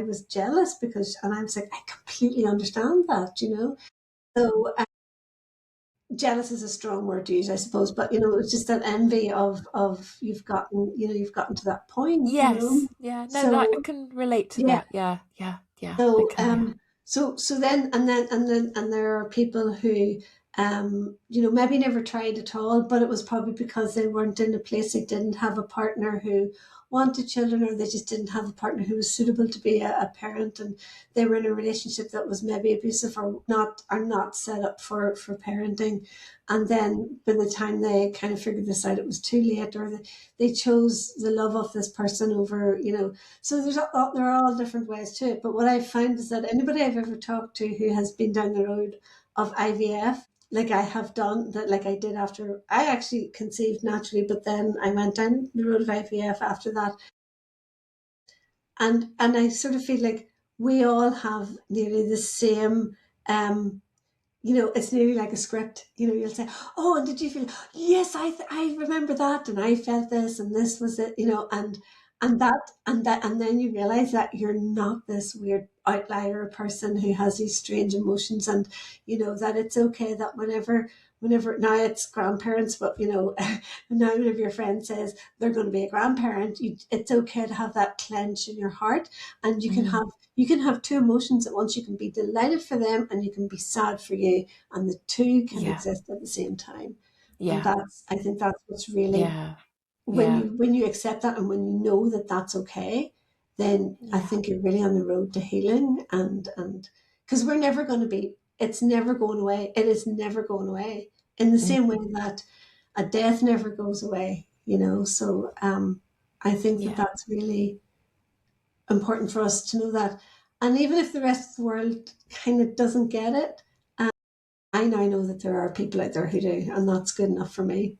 was jealous and I was like, I completely understand that, So jealous is a strong word to use, I suppose, but it's just that envy of you've gotten to that point. Yes. Yeah. No, I can relate to that. Yeah. So then there are people who maybe never tried at all, but it was probably because they weren't in a place, they didn't have a partner who wanted children, or they just didn't have a partner who was suitable to be a parent, and they were in a relationship that was maybe abusive or not set up for parenting. And then by the time they kind of figured this out, it was too late, or they chose the love of this person over, so there are all different ways to it. But what I've found is that anybody I've ever talked to who has been down the road of IVF, like I have done, that like I did after I actually conceived naturally, but then I went down the road of IVF after that. And I sort of feel like we all have nearly the same, it's nearly like a script. You'll say, oh, and did you feel, yes, I remember that, and I felt this, and this was it, and then you realize that you're not this weird outlier person who has these strange emotions, and that it's okay that whenever now it's grandparents, but now whenever your friend says they're going to be a grandparent, it's okay to have that clench in your heart, and you can have two emotions at once. You can be delighted for them, and you can be sad for you, and the two can exist at the same time. And I think that's what's really when you accept that, and when you know that that's okay, then I think you're really on the road to healing, and because we're never going to be, it's never going away. It is never going away, in the same way that a death never goes away, so I think that that's really important for us to know that. And even if the rest of the world kind of doesn't get it, I now know that there are people out there who do, and that's good enough for me.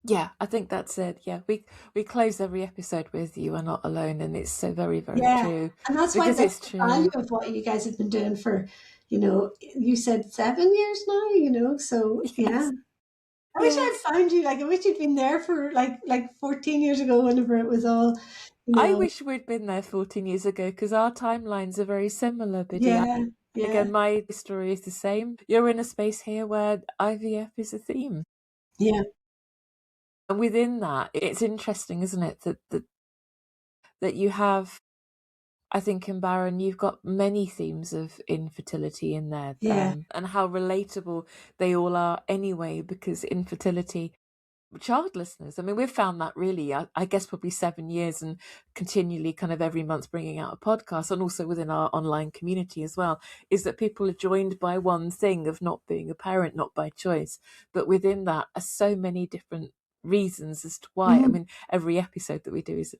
Yeah, I think that's it. Yeah, we close every episode with "You are not alone," and it's so very, very true. And that's why that's the value of what you guys have been doing for, you said 7 years now, so Yes. I wish I'd found you. Like, I wish you'd been there for like 14 years ago, whenever it was all. I wish we'd been there 14 years ago, because our timelines are very similar, Byddi. Again, my story is the same. You're in a space here where IVF is a theme. Yeah. And within that, it's interesting, isn't it, that you have I think in Barren you've got many themes of infertility in there, Yeah. and how relatable they all are anyway, because infertility, childlessness, I mean, we've found that really, I guess probably 7 years, and continually kind of every month bringing out a podcast, and also within our online community as well, is that people are joined by one thing of not being a parent, not by choice, but within that are so many different reasons as to why. I mean, every episode that we do is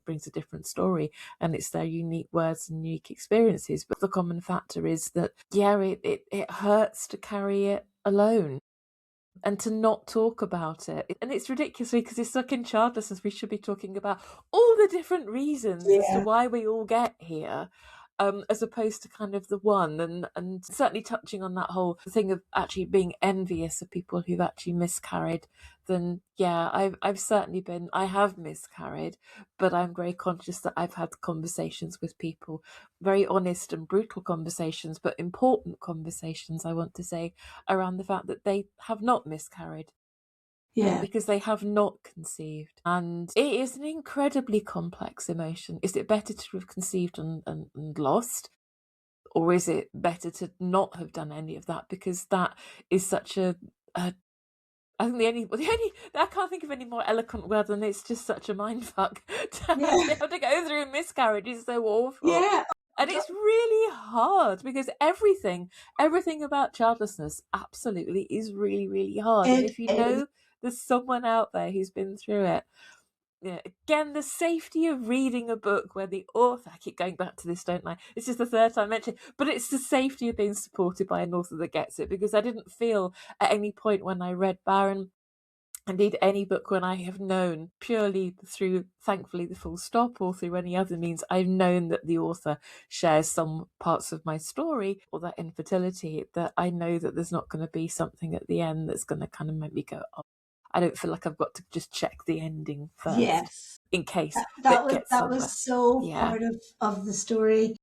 brings a different story, and it's their unique words and unique experiences, but the common factor is that it hurts to carry it alone and to not talk about it. And it's ridiculous because it's like in childlessness, we should be talking about all the different reasons as to why we all get here, as opposed to kind of the one. And certainly touching on that whole thing of actually being envious of people who've actually miscarried, then yeah, I have miscarried, but I'm very conscious that I've had conversations with people, very honest and brutal conversations, but important conversations, I want to say, around the fact that they have not miscarried. Yeah. Because they have not conceived. And it is an incredibly complex emotion. Is it better to have conceived and lost? Or is it better to not have done any of that? Because that is such I think I can't think of any more eloquent word than it's just such a mindfuck to have to go through a miscarriage is so awful. Yeah. And it's really hard because everything about childlessness absolutely is really, really hard. And if you know there's someone out there who's been through it, again, the safety of reading a book where the author, I keep going back to this, don't I? It's just the third time I mentioned it, but it's the safety of being supported by an author that gets it, because I didn't feel at any point when I read Barren, indeed any book when I have known purely through, thankfully, the full stop or through any other means, I've known that the author shares some parts of my story or that infertility, that I know that there's not going to be something at the end that's going to kind of make me go, oh, I don't feel like I've got to just check the ending first. Yes. In case that somewhere. was so part of the story.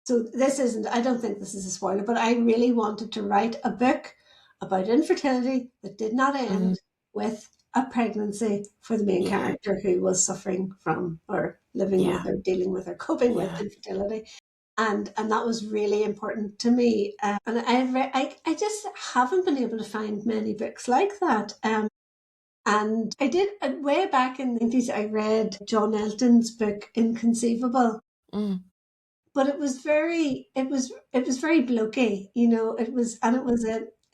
So I don't think this is a spoiler, but I really wanted to write a book about infertility that did not end with a pregnancy for the main character who was suffering from or living with or dealing with or coping with infertility. And that was really important to me. And I just haven't been able to find many books like that. And I did, way back in the 90s, I read John Elton's book, Inconceivable. But it was very blokey,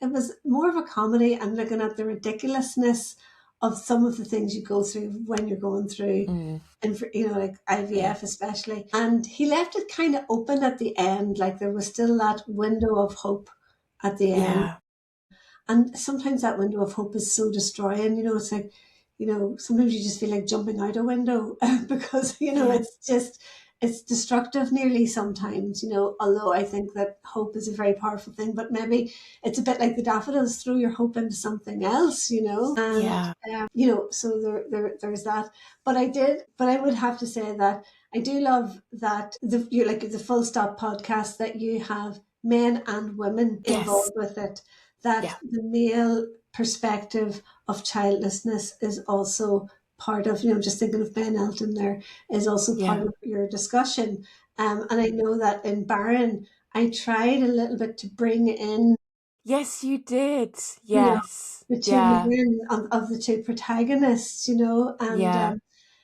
it was more of a comedy and looking at the ridiculousness of some of the things you go through when you're going through, and like IVF especially. And he left it kind of open at the end, like there was still that window of hope at the end. And sometimes that window of hope is so destroying, it's like, sometimes you just feel like jumping out a window because, it's destructive nearly sometimes, although I think that hope is a very powerful thing, but maybe it's a bit like the daffodils, throw your hope into something else, and, so there's that. But I would have to say that I do love that you're like the Full Stop podcast, that you have men and women involved with it, that the male perspective of childlessness is also part of, just thinking of Ben Elton there, is also part of your discussion. And I know that in Barren, I tried a little bit to bring in. Yes, you did. Yes. The two women of the two protagonists, and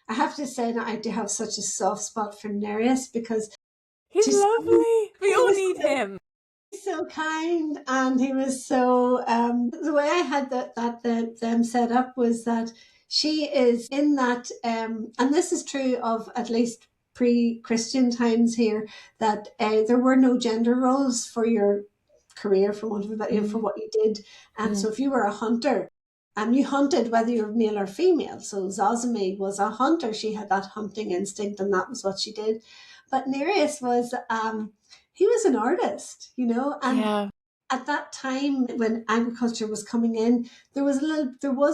I have to say that I do have such a soft spot for Nereus, because he's lovely. We all need him. So kind, and he was so the way I had them set up was that she is in that and this is true of at least pre-Christian times here, that there were no gender roles for your career, for want of a better, for what you did. So if you were a hunter, you hunted whether you're male or female. So Zazami was a hunter, she had that hunting instinct, and that was what she did. But Nereus was he was an artist, and at that time when agriculture was coming in, there was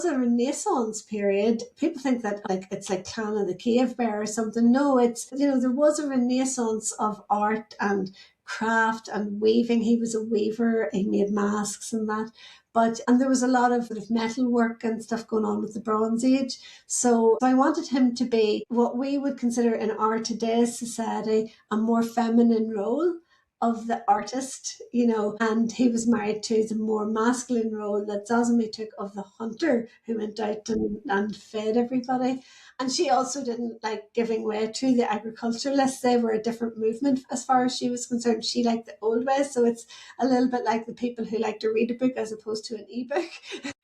a Renaissance period. People think that it's like Clan of the Cave Bear or something. No, it's, there was a Renaissance of art and craft and weaving. He was a weaver, he made masks and that. And there was a lot of sort of metal work and stuff going on with the Bronze Age. So I wanted him to be what we would consider in our today's society a more feminine role of the artist, and he was married to the more masculine role that Zazami took of the hunter who went out and fed everybody. And she also didn't like giving way to the agriculturalists. They were a different movement as far as she was concerned. She liked the old ways. So it's a little bit like the people who like to read a book as opposed to an ebook.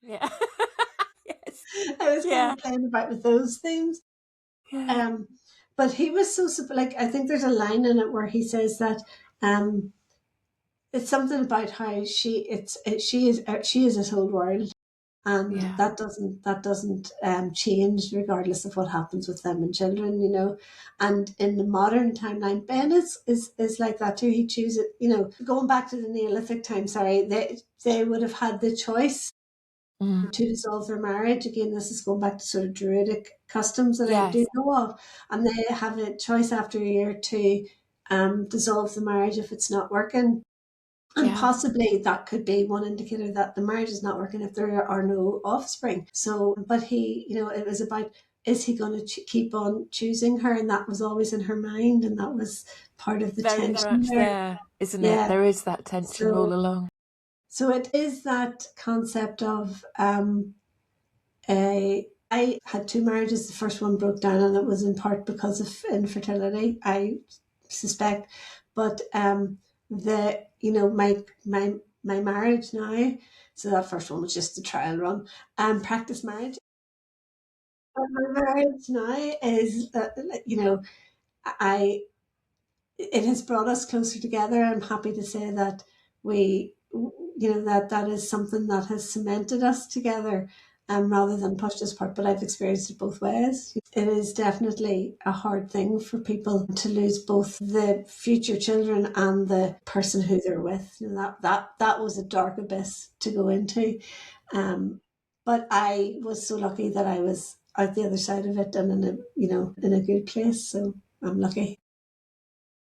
Yeah. Yes. I was kind of playing about with those themes. Yeah. But he was so super, like, I think there's a line in it where he says that it's something about how she is this whole world, and that doesn't change regardless of what happens with them and children, And in the modern timeline, Ben is like that too. He chooses, going back to the Neolithic time. Sorry, they would have had the choice to dissolve their marriage. Again, this is going back to sort of Druidic customs that I do know of, and they have a choice after a year to dissolve the marriage if it's not working. And possibly that could be one indicator that the marriage is not working if there are no offspring. So, but he, it was about, is he going to keep on choosing her? And that was always in her mind. And that was part of the very tension much there, isn't it? There is that tension all along. So it is that concept of, I had 2 marriages. The first one broke down, and it was in part because of infertility, I suspect. But my marriage now, so that first one was just the trial run, practice marriage. But my marriage now is, it has brought us closer together. I'm happy to say that that is something that has cemented us together, rather than pushed us apart. But I've experienced it both ways. It is definitely a hard thing for people to lose both the future children and the person who they're with. That was a dark abyss to go into. But I was so lucky that I was out the other side of it and in a good place. So I'm lucky.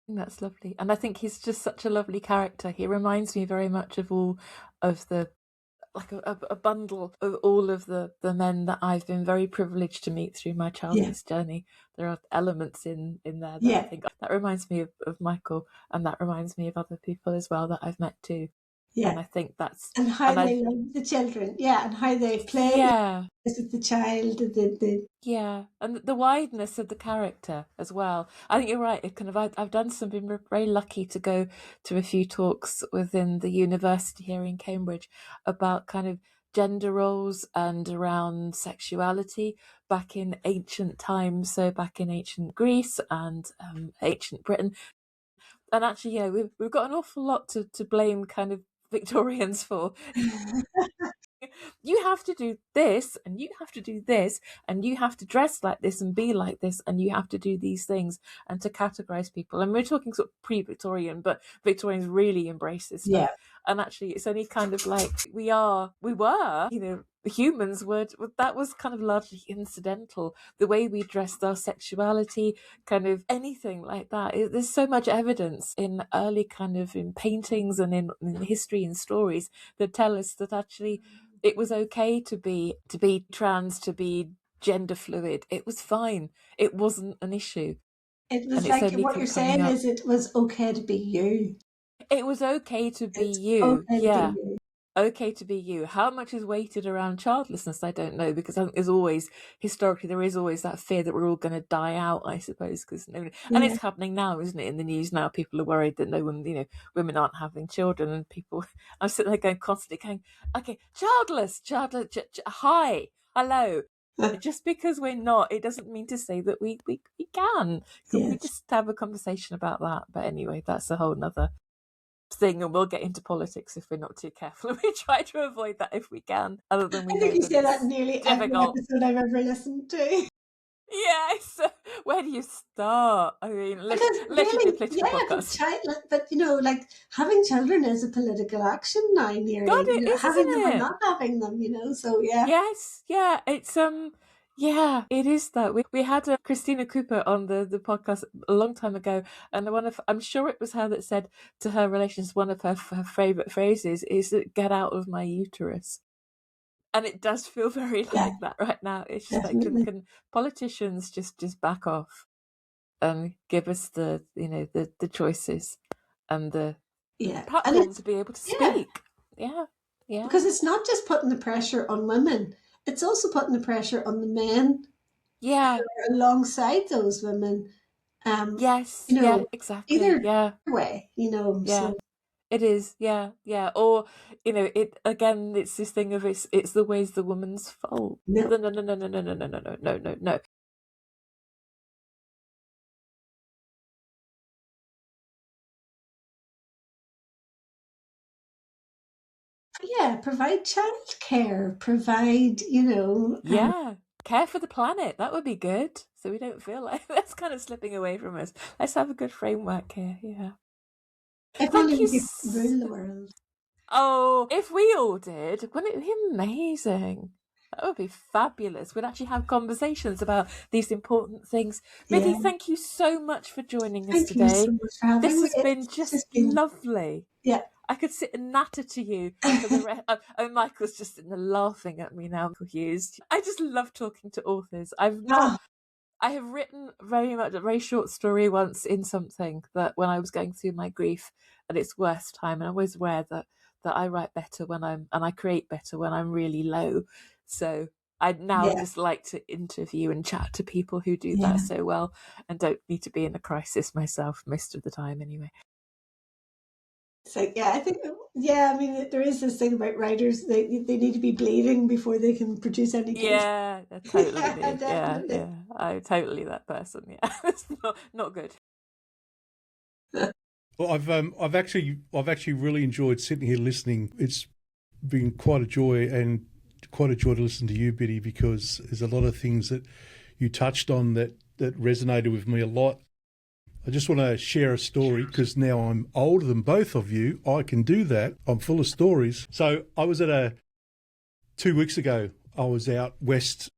That's lovely. And I think he's just such a lovely character. He reminds me very much of all of the, like a bundle of all of the men that I've been very privileged to meet through my childhood journey. There are elements in there that I think that reminds me of Michael, and that reminds me of other people as well that I've met too. Yeah. And I think that's... And how they love the children. Yeah, and how they play with the child. Yeah, and the wideness of the character as well. I think you're right. It kind of I've been very lucky to go to a few talks within the university here in Cambridge about kind of gender roles and around sexuality back in ancient times, so back in ancient Greece and ancient Britain. And actually, we've got an awful lot to blame kind of Victorians for. You have to do this, and you have to do this, and you have to dress like this and be like this, and you have to do these things, and to categorize people. And we're talking sort of pre-Victorian, but Victorians really embrace this stuff. And actually, it's only kind of like we were, humans that was kind of largely incidental. The way we dressed, our sexuality, kind of anything like that. There's so much evidence in early kind of in paintings and in history and stories that tell us that actually it was okay to be trans, to be gender fluid. It was fine. It wasn't an issue. It was like what you're saying is it was okay to be you. It was okay to be you. Yeah. Okay to be you. How much is weighted around childlessness? I don't know, because I think historically there is always that fear that we're all going to die out, I suppose, and it's happening now, isn't it? In the news now, people are worried that no one, women aren't having children, and people, I'm sitting there constantly going, okay, childless, hi, hello. Just because we're not, it doesn't mean to say that we can. Can we just have a conversation about that? But anyway, that's a whole nother thing, and we'll get into politics if we're not too careful. We try to avoid that if we can. Other than I think you say that in nearly every episode I've ever listened to. Yes. Where do you start? I mean, let's do a political podcast. But like having children is a political action now. Nearly, God, it is, having them isn't it? or not having them. So yeah. Yes, yeah. It's Yeah, it is that. We had Christina Cooper on the podcast a long time ago, and I'm sure it was her that said to her relations, one of her favourite phrases is that "get out of my uterus." And it does feel very Yeah, like that right now. It's just like, definitely. can politicians just back off and give us the the choices and the Yeah, and platform it's to be able to yeah, speak. Yeah, yeah. because it's not just putting the pressure on women; it's also putting the pressure on the men Yeah. alongside those women. Yes. You Yeah. know, Exactly. either Yeah. way, you know. Yeah. So It is. Yeah. Yeah. Or it again. It's this thing of it's the ways the woman's fault. no, No. No. No. No. No. No. No. No. No. No. No. No. yeah, provide childcare, provide, you know, Yeah. Care for the planet. That would be good. So we don't feel like that's kind of slipping away from us. Let's have a good framework here. Yeah. if only Thank you. we could rule the world. Oh, if we all did, wouldn't it be amazing? That would be fabulous. We'd actually have conversations about these important things. Yeah, Biddy, thank you so much for joining us thank you so today. much for having This me. has been It's just just been, lovely. yeah. I could sit and natter to you for the rest. Oh, Michael's just sitting there laughing at me now, confused. I just love talking to authors. Ah, I have written a very short story once in something that when I was going through my grief at its worst time, and I'm always aware that I write better and I create better when I'm really low. So I now yeah, just like to interview and chat to people who do that yeah. so well and don't need to be in a crisis myself most of the time anyway. So yeah, I think yeah. I mean, there is this thing about writers; they need to be bleeding before they can produce any good. Yeah, I totally Yeah, do. Yeah, definitely. yeah. I'm totally that person. Yeah. It's not good. Well, I've actually really enjoyed sitting here listening. It's been quite a joy and quite a joy to listen to you, Biddy, because there's a lot of things that you touched on that resonated with me a lot. I just want to share a story because now I'm older than both of you. I can do that. I'm full of stories. So I was at 2 weeks ago. I was out west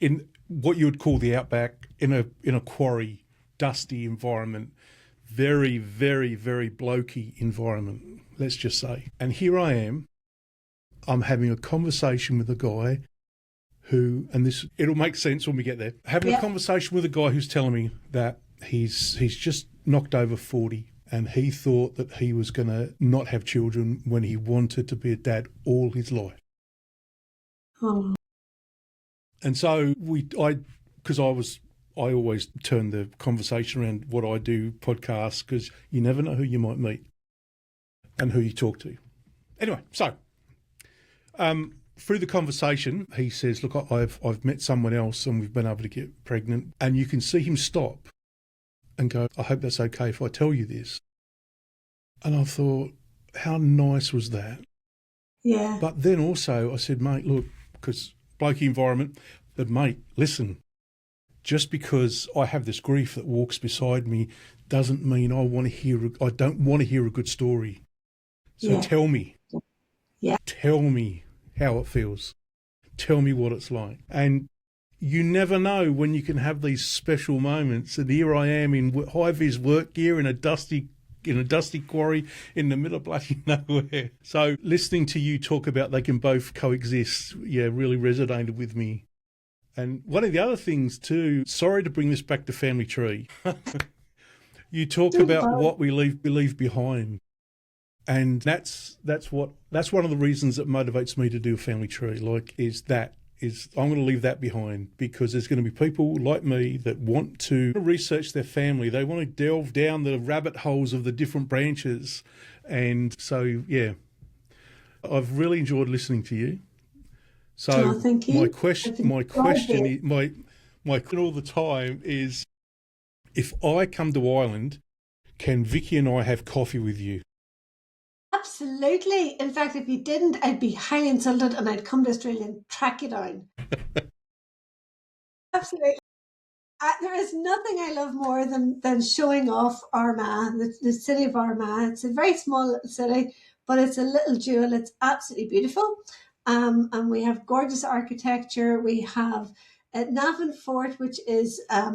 in what you would call the outback in a quarry, dusty environment, very, very, very blokey environment, let's just say. And here I am. I'm having a conversation with a guy who, and this it'll make sense when we get there. Having a conversation with a guy who's telling me that he's just knocked over 40 and he thought that he was going to not have children when he wanted to be a dad all his life. Oh, And so I always turn the conversation around what I do podcasts because you never know who you might meet and who you talk to. Anyway, so through the conversation, he says, "Look, I've met someone else and we've been able to get pregnant." And you can see him stop and go, "I hope that's okay if I tell you this." And I thought, how nice was that? yeah, But then also I said, "Mate, look, because blokey environment, but mate, listen, just because I have this grief that walks beside me doesn't mean I don't want to hear a good story. So yeah, tell me yeah, how it feels. Tell me what it's like." And you never know when you can have these special moments. And here I am in high-vis work gear in a dusty quarry in the middle of bloody nowhere. So listening to you talk about they can both coexist, really resonated with me. And one of the other things too, sorry to bring this back to family tree, you talk about what we leave behind. And that's one of the reasons that motivates me to do a family tree, I'm going to leave that behind because there's going to be people like me that want to research their family. They want to delve down the rabbit holes of the different branches. And so, yeah, I've really enjoyed listening to you. So thank you. my question all the time is, if I come to Ireland, can Vicky and I have coffee with you? Absolutely. In fact, if you didn't, I'd be highly insulted and I'd come to Australia and track you down. Absolutely. There is nothing I love more than showing off Armagh, the city of Armagh. It's a very small little city, but it's a little jewel. It's absolutely beautiful. And we have gorgeous architecture. We have Navan Fort, which is a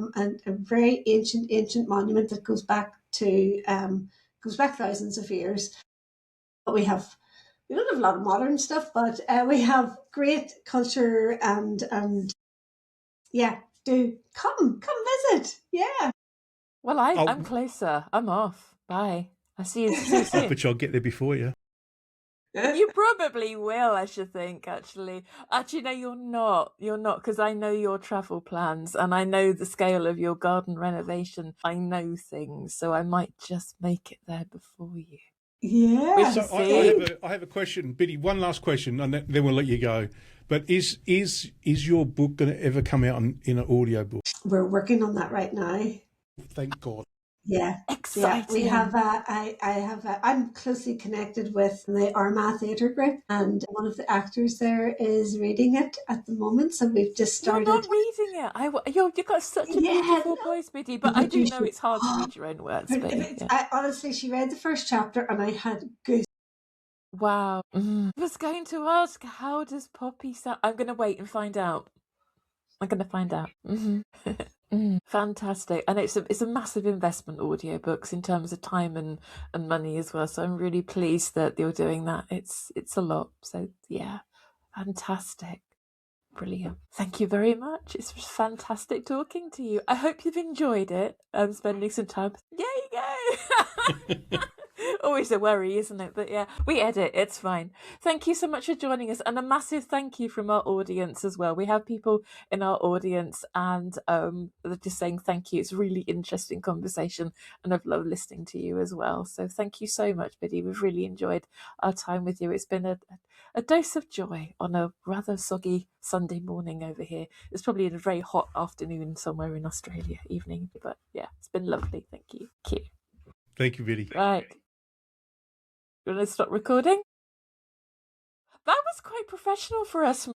very ancient monument that goes back thousands of years. But we don't have a lot of modern stuff, but we have great culture and yeah, do come visit. Yeah. Well, I'm closer. I'm off. Bye. I'll see you soon. But I'll get there before you. You probably will, I should think, actually. Actually, no, you're not. You're not, because I know your travel plans and I know the scale of your garden renovation. I know things, so I might just make it there before you. Yeah. So I have a question, Byddi. One last question, and then we'll let you go. But is your book going to ever come out in an audio book? We're working on that right now. Thank God. Yeah, exciting. Yeah, we have. I'm closely connected with the Armagh Theatre Group, and one of the actors there is reading it at the moment. So we've just started. You're not reading it. You've got such a beautiful voice, Byddi, but I do know it's hard to read your own words. Honestly, she read the first chapter, and I had goose. Wow. I was going to ask, how does Poppy sound? I'm going to wait and find out. Fantastic. And it's a massive investment, audiobooks, in terms of time and money as well. So I'm really pleased that you're doing that. It's a lot. So yeah, fantastic. Brilliant. Thank you very much. It's fantastic talking to you. I hope you've enjoyed it. Spending some time. There you go. Always a worry, isn't it? But yeah, we edit. It's fine. Thank you so much for joining us, and a massive thank you from our audience as well. We have people in our audience, and they're just saying thank you. It's a really interesting conversation, and I've loved listening to you as well. So thank you so much, Byddi. We've really enjoyed our time with you. It's been a dose of joy on a rather soggy Sunday morning over here. It's probably a very hot afternoon somewhere in Australia, evening. But yeah, it's been lovely. Thank you. Thank you, Byddi. Right. You want to stop recording? That was quite professional for us from